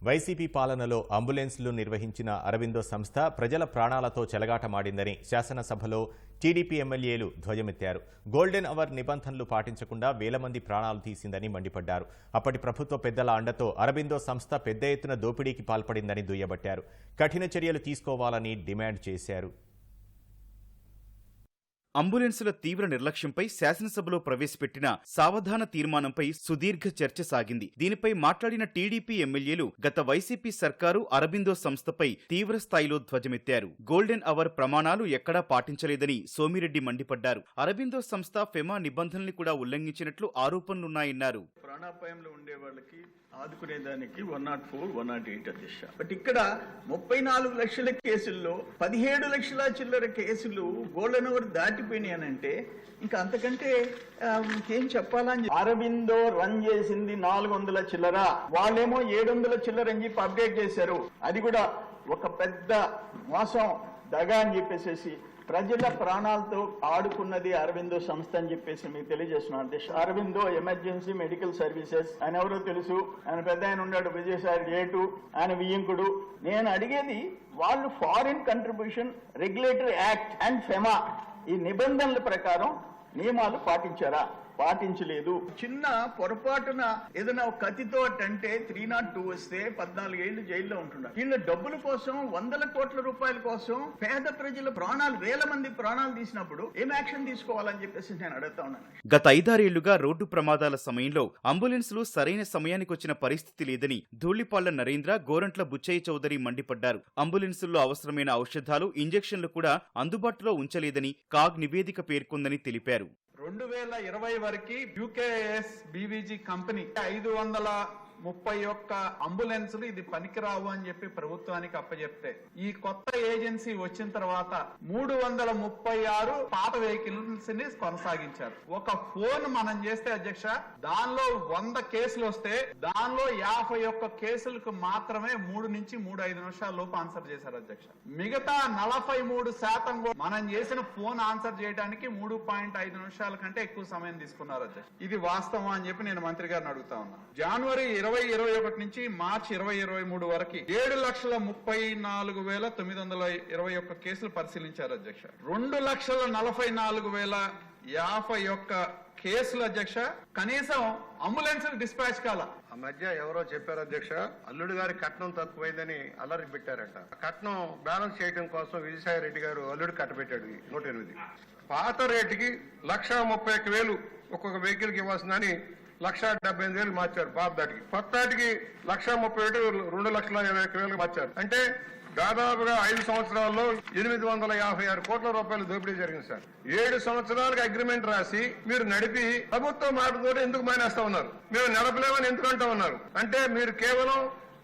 YCP పాలనలో అంబులెన్స్లు నిర్వహించిన అరవిందో సంస్థ ప్రజల ప్రాణాలతో చెలగాటమాడిందని శాసనసభలో టీడీపీ ఎమ్మెల్యేలు ధ్వజమెత్తారు. గోల్డెన్ అవర్ నిబంధనలు పాటించకుండా వేల మంది ప్రాణాలు తీసిందని మండిపడ్డారు. అప్పటి ప్రభుత్వ పెద్దల అండతో అరవిందో సంస్థ పెద్ద ఎత్తున దోపిడీకి పాల్పడిందని దుయ్యబట్టారు. కఠిన చర్యలు తీసుకోవాలని డిమాండ్ చేశారు. అంబులెన్సుల తీవ్ర నిర్లక్ష్యంపై శాసనసభలో ప్రవేశపెట్టిన సావధాన తీర్మానంపై సుదీర్ఘ చర్చ సాగింది. దీనిపై మాట్లాడిన టీడీపీ ఎమ్మెల్యేలు గత వైసీపీ సర్కారు అరబిందో సంస్థపై తీవ్ర స్థాయిలో ధ్వజమెత్తారు. గోల్డెన్ అవర్ ప్రమాణాలు ఎక్కడా పాటించలేదని సోమిరెడ్డి మండిపడ్డారు. అరబిందో సంస్థ ఫెమా నిబంధనల్ని కూడా ఉల్లంఘించినట్లు ఆరోపణలున్నాయన్నారు. ప్రాణాపాయంలో ఉండే వాళ్ళకి ఆదుకునేదానికి 104, 108 అధ్యక్ష. బట్ ఇక్కడ 34 లక్షల కేసుల్లో 17 లక్షల చిల్లర కేసులు గోల్డెన్ అవర్ దాటిపోయినాయనంటే ఇంకా అంతకంటే ఏం చెప్పాలని. అరబిందో రన్ చేసింది 400 చిల్లర, వాళ్ళేమో 700 చిల్లర అని చెప్పి అప్డేట్ చేశారు. అది కూడా ఒక పెద్ద మోసం, దగా అని చెప్పేసి ప్రజల ప్రాణాలతో ఆడుకున్నది అరవిందో సంస్థ అని చెప్పేసి మీకు తెలియజేస్తున్నాను అధ్యక్ష. అరవిందో ఎమర్జెన్సీ మెడికల్ సర్వీసెస్, ఆయన ఎవరో తెలుసు, ఆయన పెద్ద ఆయన ఉన్నాడు విజయసాయి రేటు, ఆయన వియ్యంకుడు. నేను అడిగేది వాళ్ళు foreign contribution regulatory act and FEMA ఈ నిబంధనల ప్రకారం నియమాలు పాటించారా? పాటించలేదు. చిన్న పొరపాటున ఏదైనా కత్తితో అంటే 302 వస్తే 14 ఏళ్లు జైల్లో ఉంటున్నారు. వీళ్ళ డబ్బుల కోసం, 100 కోట్ల రూపాయల కోసం పేద ప్రజల ప్రాణాలు, వేల మంది ప్రాణాలు తీసినప్పుడు ఏం యాక్షన్ తీసుకోవాలని చెప్పేసి నేను అడుగుతా ఉన్నాను. గత 5-6 ఏళ్లుగా రోడ్డు ప్రమాదాల సమయంలో అంబులెన్సులు సరైన సమయానికి వచ్చిన పరిస్థితి లేదని ధూళిపాళ్ల నరేంద్ర, గోరంట్ల బుచ్చయ్య చౌదరి మండిపడ్డారు. అంబులెన్సుల్లో అవసరమైన ఔషధాలు, ఇంజెక్షన్లు కూడా అందుబాటులో ఉంచలేదని కాగ్ నివేదిక పేర్కొందని తెలిపారు. 2020 వరకు యూకేఎస్ బీవీజీ కంపెనీ 531 అంబులెన్సులు ఇది పనికిరావు అని చెప్పి ప్రభుత్వానికి అప్పచెప్తే, ఈ కొత్త ఏజెన్సీ వచ్చిన తర్వాత 336 పాత వెహికల్స్ ని కొనసాగించారు. ఒక ఫోన్ మనం చేస్తే అధ్యక్ష, దానిలో 100 కేసులు వస్తే దానిలో 51 కేసులకు మాత్రమే 3 నుంచి 3-5 నిమిషాల లోపు ఆన్సర్ చేశారు అధ్యక్ష. మిగతా 43% మనం చేసిన ఫోన్ ఆన్సర్ చేయడానికి 3.5 నిమిషాల కంటే ఎక్కువ సమయం తీసుకున్నారు అధ్యక్ష. ఇది వాస్తవం అని చెప్పి నేను మంత్రి గారిని అడుగుతా ఉన్నా. జనవరి 2021 నుంచి మార్చి 2023 వరకు 7,34,921 కేసులు పరిశీలించారు అధ్యక్ష. 2,44,051 కేసులు అధ్యక్ష. కనీసం అంబులెన్స్ డిస్పాచ్ కాల. ఆ మధ్య ఎవరో చెప్పారు అధ్యక్ష, అల్లుడు గారి కట్నం తక్కువైందని అల్లరి పెట్టారట. కట్నం బ్యాలెన్స్ చేయడం కోసం విజయసాయి రెడ్డి గారు అల్లుడు కట్టబెట్టాడు 108. పాత రేటుకి 1,31,000 ఒక్కొక్క వెహికల్ కి ఇవ్వాల్సిందని 1,78,000 మార్చారు. పాత దాటికి కొత్త దాటికి 1,31,000 2,20,000 మార్చారు. అంటే దాదాపుగా 5 సంవత్సరాల్లో 856 కోట్ల రూపాయలు దోపిడీ జరిగింది సార్. 7 సంవత్సరాలకు అగ్రిమెంట్ రాసి మీరు నడిపి ప్రభుత్వం మాటతో ఎందుకు మానేస్తా ఉన్నారు? మేము నడపలేమని ఎందుకు అంటా ఉన్నారు? అంటే మీరు కేవలం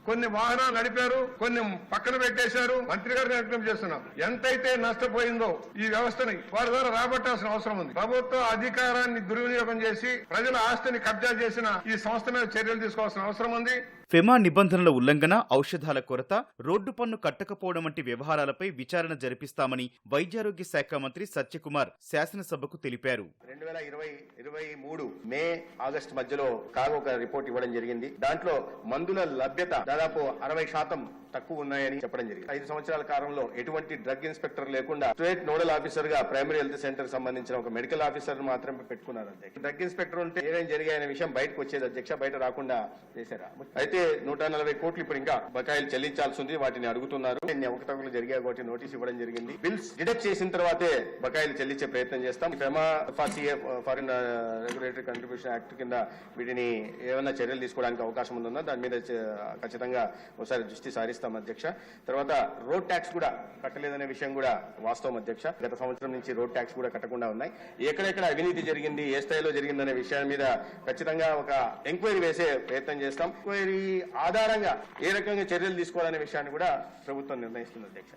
కొన్ని వాహనాలు నడిపారు, కొన్ని పక్కన పెట్టేశారు. మంత్రి గారిని విజ్ఞప్తి చేస్తున్నాం, ఎంతైతే నష్టపోయిందో ఈ వ్యవస్థని వారి ద్వారా రాబట్టాల్సిన అవసరం ఉంది. ప్రభుత్వ అధికారాన్ని దుర్వినియోగం చేసి ప్రజల ఆస్తిని కబ్జా చేసిన ఈ సంస్థ మీద చర్యలు తీసుకోవాల్సిన అవసరం ఉంది. ఫెమా నిబంధనల ఉల్లంఘన, ఔషధాల కొరత, రోడ్డు పన్ను కట్టకపోవడం వంటి వ్యవహారాలపై విచారణ జరిపిస్తామని వైద్యారోగ్య శాఖ మంత్రి సత్యకుమార్ శాసనసభకు తెలిపారు. 2023 మే ఆగస్టు మధ్యలో కాగా ఒక రిపోర్ట్ ఇవ్వడం జరిగింది. దాంట్లో మందుల లభ్యత దాదాపు 60% తక్కువ ఉన్నాయని చెప్పడం జరిగింది. 5 సంవత్సరాల కాలంలో ఎటువంటి డ్రగ్ ఇన్స్పెక్టర్ లేకుండా స్టేట్ నోడల్ ఆఫీసర్ గా ప్రైమరీ హెల్త్ సెంటర్ సంబంధించిన ఒక మెడికల్ ఆఫీసర్ మాత్రమే పెట్టుకున్నారు అధ్యక్ష. డ్రగ్ ఇన్స్పెక్టర్ ఉంటే ఏమేం జరిగాయనే విషయం బయటకు వచ్చేది అధ్యక్ష, బయట రాకుండా చేశారు. అయితే 140 కోట్లు ఇప్పుడు ఇంకా బకాయిలు చెల్లించాల్సి ఉంది, వాటిని అడుగుతున్నారు. అవకతవకలు జరిగాయి కాబట్టి నోటీస్ ఇవ్వడం జరిగింది. బిల్స్ డిడక్ట్ చేసిన తర్వాతే బకాయిలు చెల్లించే ప్రయత్నం చేస్తాం. FEMA FRCA foreign regulatory contribution act కింద వీటిని ఏమైనా చర్యలు తీసుకోవడానికి అవకాశం ఉందా దాని మీద ఖచ్చితంగా ఒకసారి దృష్టి సారిస్తాం అధ్యక్ష. తర్వాత రోడ్ ట్యాక్స్ కూడా కట్టలేదనే విషయం కూడా వాస్తవం అధ్యక్ష. గత సంవత్సరం నుంచి రోడ్ ట్యాక్స్ కూడా కట్టకుండా ఉన్నాయి. ఎక్కడెక్కడ అవినీతి జరిగింది, ఏ స్థాయిలో జరిగిందనే విషయాల మీద ఖచ్చితంగా ఒక ఎంక్వైరీ వేసే ప్రయత్నం చేస్తాం. ఎంక్వైరీ ఆధారంగా ఏ రకంగా చర్యలు తీసుకోవాలనే విషయాన్ని కూడా ప్రభుత్వం నిర్ణయిస్తుంది అధ్యక్ష.